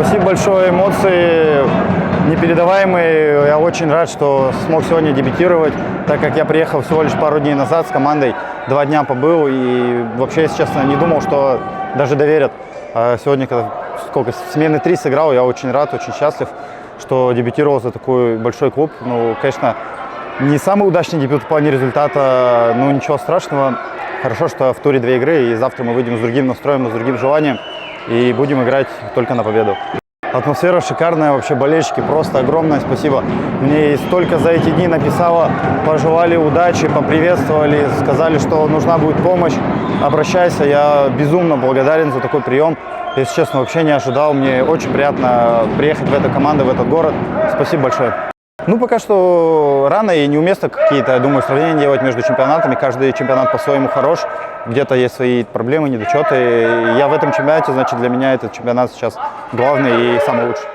Спасибо большое, эмоции непередаваемые. Я очень рад, что смог сегодня дебютировать, так как я приехал всего лишь пару дней назад с командой, 2 дня побыл и вообще, если честно, не думал, что даже доверят. А сегодня, когда смены 3 сыграл, я очень рад, очень счастлив, что дебютировал за такой большой клуб. Ну, конечно, не самый удачный дебют в плане результата, но ничего страшного. Хорошо, что в туре 2 игры, и завтра мы выйдем с другим настроем, с другим желанием и будем играть только на победу. Атмосфера шикарная, вообще болельщики, просто огромное спасибо. Мне столько за эти дни написало, пожелали удачи, поприветствовали, сказали, что нужна будет помощь. Обращайся, я безумно благодарен за такой прием. Если честно, вообще не ожидал. Мне очень приятно приехать в эту команду, в этот город. Спасибо большое. Ну, пока что рано и неуместно какие-то, я думаю, сравнения делать между чемпионатами. Каждый чемпионат по-своему хорош. Где-то есть свои проблемы, недочеты. Я в этом чемпионате, значит, для меня этот чемпионат сейчас главный и самый лучший.